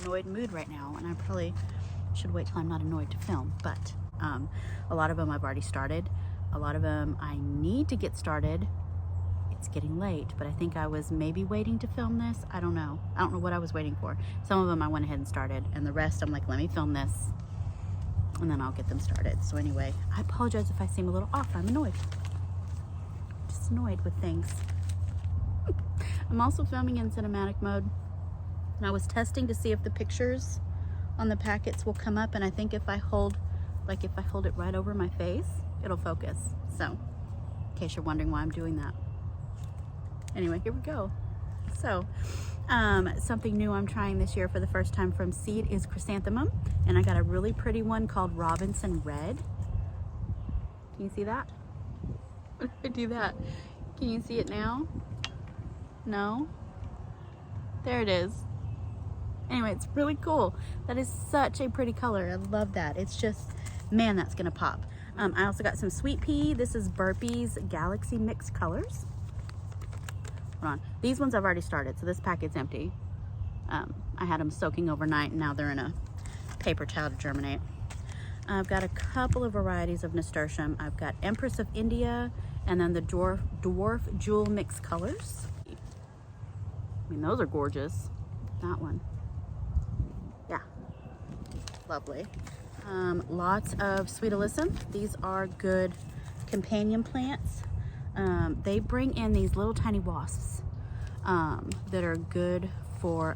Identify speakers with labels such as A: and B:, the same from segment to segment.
A: annoyed mood right now, and I probably should wait till I'm not annoyed to film, but a lot of them I've already started. A lot of them I need to get started. It's getting late, but I think I was maybe waiting to film this. I don't know. I don't know what I was waiting for. Some of them I went ahead and started, and the rest I'm like, let me film this, and then I'll get them started. So anyway, I apologize if I seem a little off. I'm annoyed. Just annoyed with things. I'm also filming in cinematic mode, and I was testing to see if the pictures on the packets will come up, and I think if I hold it right over my face, it'll focus. So in case you're wondering why I'm doing that. Anyway, here we go. So something new I'm trying this year for the first time from seed is chrysanthemum, and I got a really pretty one called Robinson Red. Can you see that? What did I do that? Can you see it now? No? There it is. Anyway, it's really cool. That is such a pretty color. I love that. It's just, man, that's gonna pop. I also got some sweet pea. This is Burpee's Galaxy Mixed Colors. Hold on. These ones I've already started, so this packet's empty. I had them soaking overnight, and now they're in a paper towel to germinate. I've got a couple of varieties of nasturtium. I've got Empress of India, and then the Dwarf Jewel Mixed Colors. I mean, those are gorgeous. That one. Yeah. Lovely. Lots of Sweet Alyssum. These are good companion plants. They bring in these little tiny wasps that are good for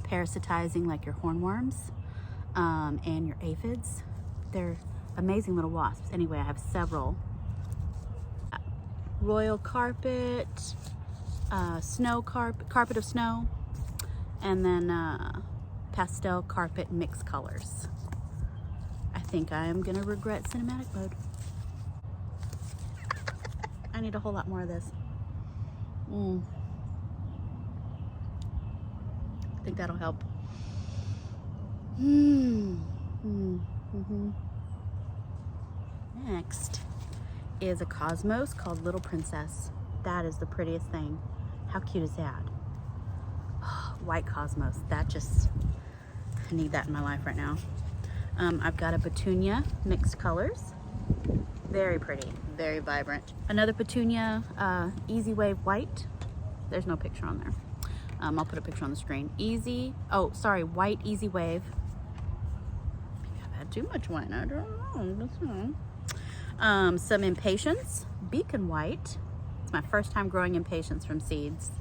A: parasitizing like your hornworms and your aphids. They're amazing little wasps. Anyway, I have several. Royal Carpet, Snow Carpet of Snow, and then Pastel Carpet Mixed Colors. I think I am gonna regret cinematic mode. I need a whole lot more of this. I think that'll help. Next is a cosmos called Little Princess. That is the prettiest thing. How cute is that? White cosmos. That just, I need that in my life right now. I've got a petunia mixed colors. Very pretty, very vibrant. Another petunia, Easy Wave White. There's no picture on there. I'll put a picture on the screen. White Easy Wave. Maybe I've had too much wine, I don't know. Some Impatience, Beacon White. It's my first time growing Impatience from seeds,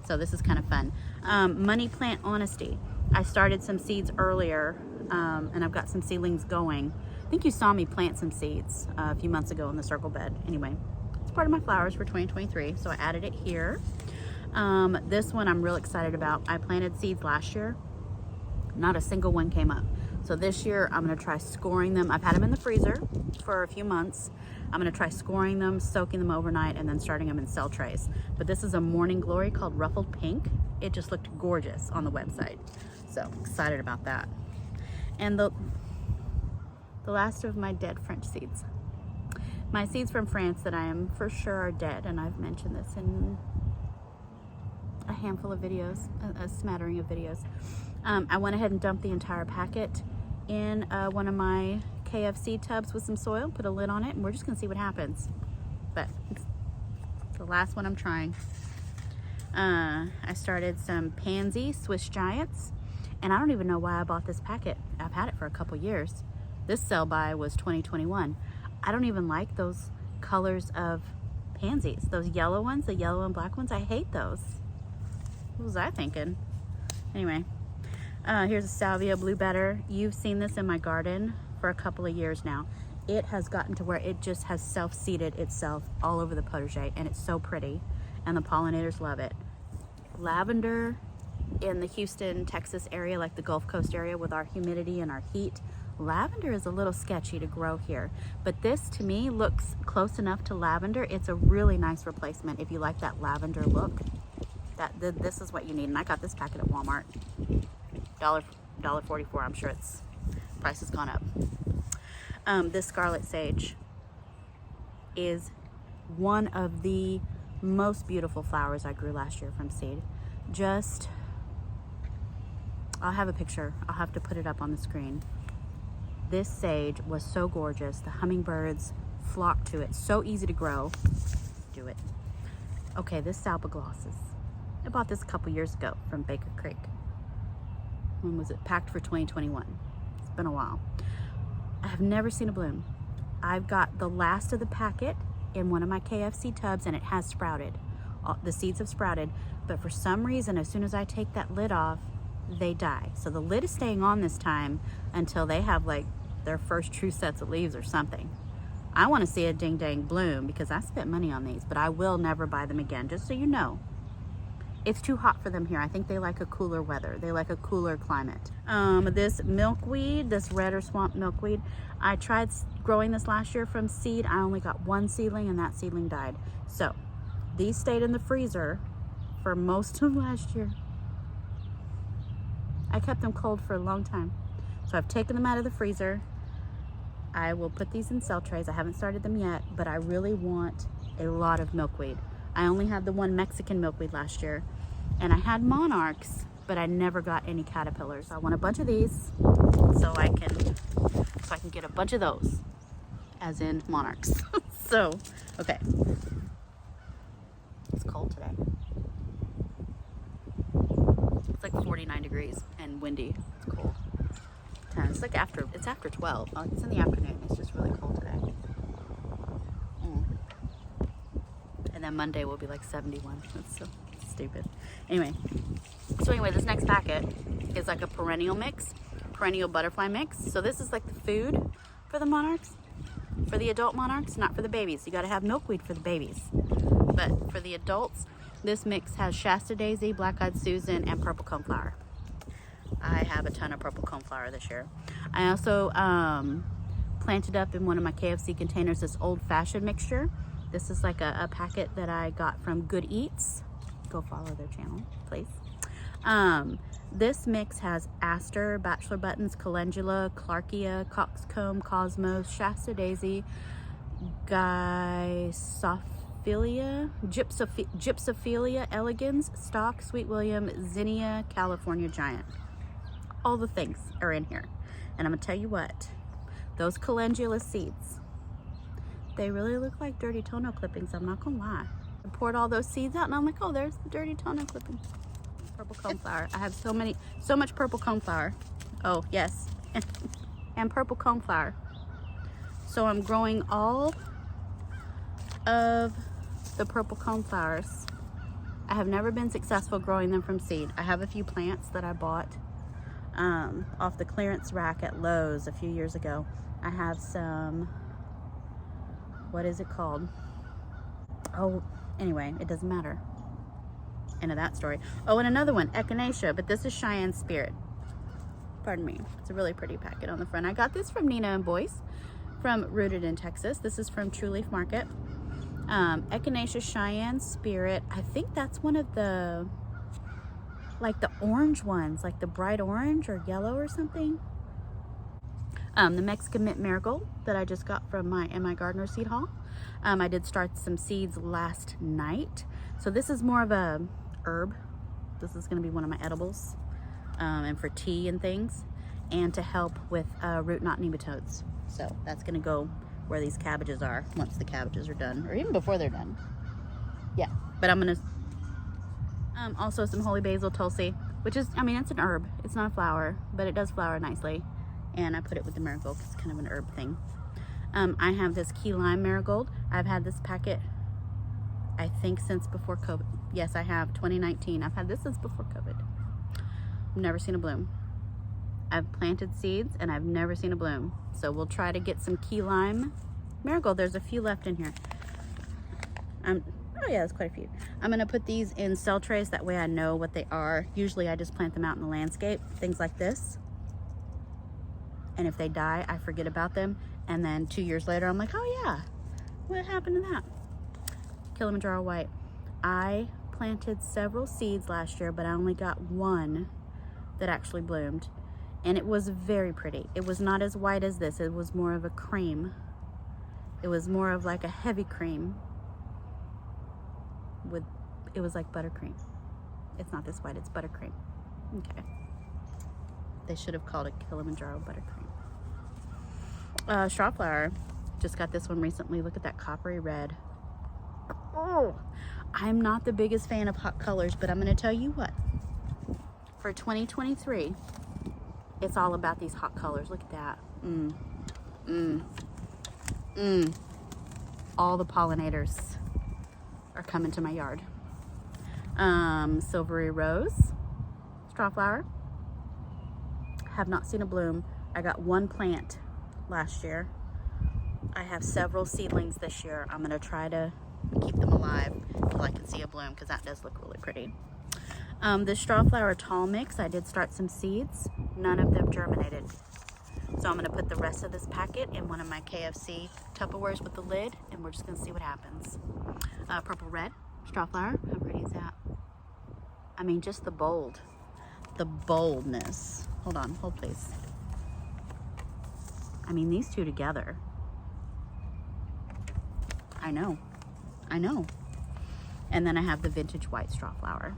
A: so this is kind of fun. Money Plant Honesty. I started some seeds earlier, and I've got some seedlings going. I think you saw me plant some seeds a few months ago in the circle bed. Anyway, it's part of my flowers for 2023, so I added it here. This one I'm real excited about. I planted seeds last year. Not a single one came up. So this year I'm gonna try scoring them. I've had them in the freezer for a few months. I'm gonna try scoring them, soaking them overnight, and then starting them in cell trays. But this is a Morning Glory called Ruffled Pink. It just looked gorgeous on the website. So excited about that. And the last of my dead French seeds. My seeds from France that I am for sure are dead, and I've mentioned this in a handful of videos, a smattering of videos. I went ahead and dumped the entire packet in one of my KFC tubs with some soil, put a lid on it, and we're just gonna see what happens. But it's the last one I'm trying. I started some Pansy Swiss Giants, and I don't even know why I bought this packet. I've had it for a couple years. This sell by was 2021. I don't even like those colors of pansies. Those yellow ones, the yellow and black ones, I hate those. What was I thinking? Anyway, here's a Salvia Blue Better. You've seen this in my garden for a couple of years now. It has gotten to where it just has self-seeded itself all over the potager, and it's so pretty, and the pollinators love it. Lavender in the Houston, Texas area, like the Gulf Coast area with our humidity and our heat, lavender is a little sketchy to grow here, but this to me looks close enough to lavender. It's a really nice replacement if you like that lavender look. This is what you need, and I got this packet at Walmart. $1.44. I'm sure its price has gone up. This Scarlet Sage is one of the most beautiful flowers I grew last year from seed. Just, I'll have a picture. I'll have to put it up on the screen. This sage was so gorgeous. The hummingbirds flocked to it. So easy to grow. Do it. Okay, this Salpaglossus. I bought this a couple years ago from Baker Creek. When was it? Packed for 2021. It's been a while. I have never seen a bloom. I've got the last of the packet in one of my KFC tubs and it has sprouted. The seeds have sprouted, but for some reason, as soon as I take that lid off, they die. So the lid is staying on this time until they have like their first true sets of leaves or something. I want to see a ding dang bloom because I spent money on these, but I will never buy them again, just so you know. It's too hot for them here. I think they like a cooler weather. They like a cooler climate. This milkweed, this red or swamp milkweed, I tried growing this last year from seed. I only got one seedling and that seedling died. So these stayed in the freezer for most of last year. I kept them cold for a long time. So I've taken them out of the freezer. I will put these in cell trays. I haven't started them yet, but I really want a lot of milkweed. I only had the one Mexican milkweed last year, and I had monarchs, but I never got any caterpillars. I want a bunch of these so I can get a bunch of those, as in monarchs. So, okay. It's cold today. It's like 49 degrees and windy. It's cold. It's like it's after 12. Oh, it's in the afternoon. It's just really cold today. And then Monday will be like 71. That's so stupid. Anyway, this next packet is like a perennial mix, perennial butterfly mix. So this is like the food for the monarchs, for the adult monarchs, not for the babies. You got to have milkweed for the babies. But for the adults, this mix has Shasta Daisy, Black-Eyed Susan, and purple coneflower. I have a ton of purple coneflower this year. I also planted up in one of my KFC containers this old-fashioned mixture. This is like a packet that I got from Good Eats. Go follow their channel, please. This mix has aster, bachelor buttons, calendula, clarkia, coxcomb, cosmos, Shasta Daisy, Gypsophilia, Gypsophilia elegans, stock, Sweet William, Zinnia, California Giant. All the things are in here. And I'm gonna tell you what, those calendula seeds, they really look like dirty toenail clippings, I'm not gonna lie. I poured all those seeds out and I'm like, oh, there's the dirty toenail clippings. Purple coneflower. I have so much purple coneflower. Oh, yes. And purple coneflower. So I'm growing all of the purple coneflowers. I have never been successful growing them from seed. I have a few plants that I bought off the clearance rack at Lowe's a few years ago. I have some, what is it called? Oh, anyway, it doesn't matter. End of that story. Oh, and another one, Echinacea, but this is Cheyenne Spirit. Pardon me. It's a really pretty packet on the front. I got this from Nina and Boyce from Rooted in Texas. This is from True Leaf Market. Echinacea Cheyenne Spirit. I think that's one of the, like the orange ones, like the bright orange or yellow or something. The Mexican Mint Marigold that I just got from my Gardener seed haul. I did start some seeds last night. So this is more of a herb. This is going to be one of my edibles, and for tea and things, and to help with root knot nematodes. So that's going to go where these cabbages are once the cabbages are done, or even before they're done. Yeah, but I'm going to also some holy basil, tulsi, which is, I mean, it's an herb. It's not a flower, but it does flower nicely. And I put it with the marigold because it's kind of an herb thing. I have this key lime marigold. I've had this packet, I think, since before COVID. Yes, I have, 2019. I've had this since before COVID. I've never seen a bloom. I've planted seeds and I've never seen a bloom. So we'll try to get some key lime marigold. There's a few left in here. Oh yeah, there's quite a few. I'm gonna put these in cell trays. That way I know what they are. Usually I just plant them out in the landscape, things like this. And if they die, I forget about them. And then 2 years later, I'm like, oh yeah, what happened to that? Kilimanjaro White. I planted several seeds last year, but I only got one that actually bloomed. And it was very pretty. It was not as white as this. It was more of a cream. It was more of like a heavy cream. It was like buttercream. It's not this white, it's buttercream. Okay. They should have called it Kilimanjaro buttercream. Strawflower. Just got this one recently. Look at that coppery red. Oh, I'm not the biggest fan of hot colors, but I'm going to tell you what. For 2023, it's all about these hot colors. Look at that. All the pollinators are coming to my yard. Silvery rose, strawflower. Have not seen a bloom. I got one plant last year. I have several seedlings this year. I'm gonna try to keep them alive until I can see a bloom, because that does look really pretty. The strawflower tall mix, I did start some seeds. None of them germinated. So I'm gonna put the rest of this packet in one of my KFC Tupperwares with the lid, and we're just gonna see what happens. Purple red, strawflower, how pretty is that? I mean, just the boldness. Hold on, hold please. I mean, these two together. I know. And then I have the vintage white strawflower.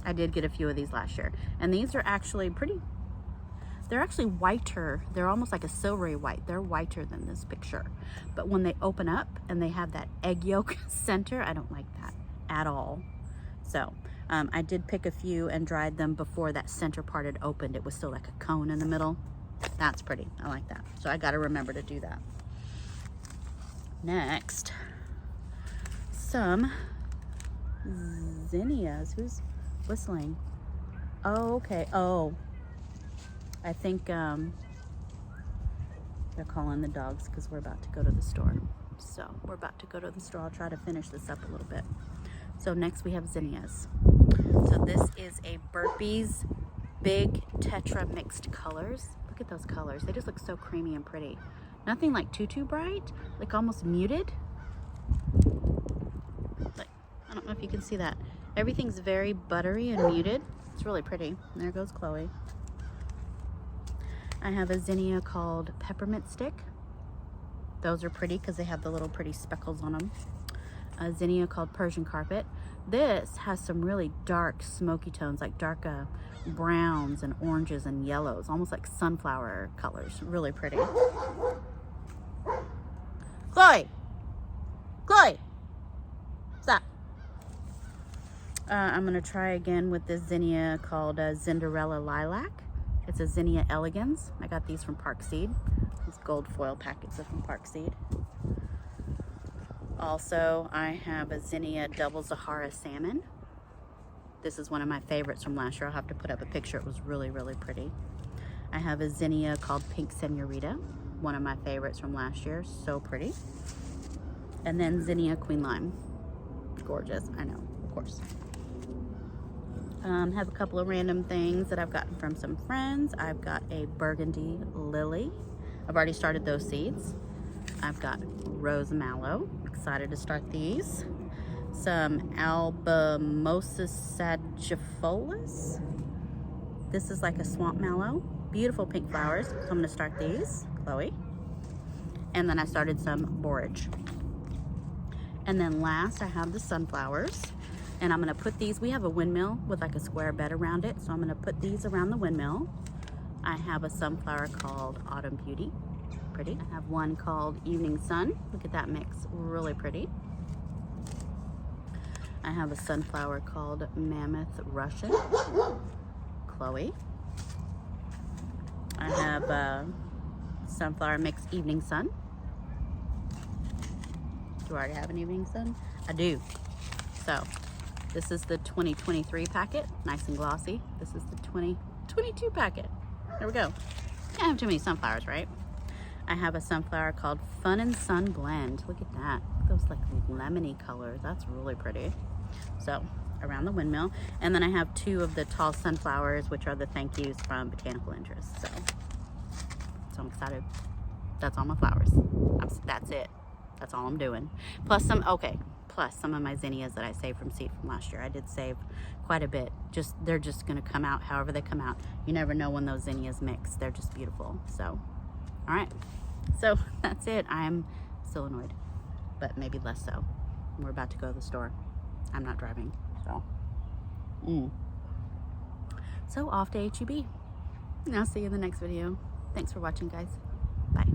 A: I did get a few of these last year. And these are actually pretty, they're actually whiter. They're almost like a silvery white. They're whiter than this picture. But when they open up and they have that egg yolk center, I don't like that at all. So I did pick a few and dried them before that center part had opened. It was still like a cone in the middle. That's pretty. I like that. So I got to remember to do that. Next, some zinnias. Who's whistling? Oh, okay. Oh, I think they're calling the dogs because we're about to go to the store. So we're about to go to the store. I'll try to finish this up a little bit. So next we have zinnias. So this is a Burpee's Big Tetra mixed colors. Look at those colors. They just look so creamy and pretty. Nothing like too bright, like almost muted. Like, I don't know if you can see that. Everything's very buttery and muted. It's really pretty. And there goes Chloe. I have a zinnia called Peppermint Stick. Those are pretty because they have the little pretty speckles on them. A zinnia called Persian Carpet. This has some really dark smoky tones, like dark browns and oranges and yellows, almost like sunflower colors. Really pretty. Chloe! Stop. I'm going to try again with this zinnia called Cinderella Lilac. It's a Zinnia Elegans. I got these from Park Seed. These gold foil packets are from Park Seed. Also, I have a Zinnia Double Zahara Salmon. This is one of my favorites from last year. I'll have to put up a picture. It was really pretty. I have a Zinnia called Pink Senorita. One of my favorites from last year. So pretty. And then Zinnia Queen Lime. Gorgeous. I know, of course. Have a couple of random things that I've gotten from some friends. I've got a Burgundy Lily. I've already started those seeds. I've got Rose Mallow. Excited to start these. Some Albamosa sagittifolia. This is like a swamp mallow. Beautiful pink flowers. So I'm going to start these. Chloe. And then I started some borage. And then last I have the sunflowers. And I'm going to put these, we have a windmill with like a square bed around it. So I'm going to put these around the windmill. I have a sunflower called Autumn Beauty. Pretty. I have one called Evening Sun. Look at that mix. Really pretty. I have a sunflower called Mammoth Russian. Chloe. I have a sunflower mix Evening Sun. Do I already have an Evening Sun? I do. So this is the 2023 packet, nice and glossy. This is the 2022 packet. There we go. Can't have too many sunflowers, right? I have a sunflower called Fun and Sun Blend. Look at that. Those like lemony colors. That's really pretty. So around the windmill. And then I have two of the tall sunflowers, which are the thank yous from Botanical Interest. So I'm excited. That's all my flowers. That's it. That's all I'm doing. Plus some of my zinnias that I saved from seed from last year. I did save quite a bit. They're just gonna come out however they come out. You never know when those zinnias mix. They're just beautiful. So, all right. So that's it. I'm still annoyed, but maybe less so. We're about to go to the store. I'm not driving, so. So off to HEB. And I'll see you in the next video. Thanks for watching, guys. Bye.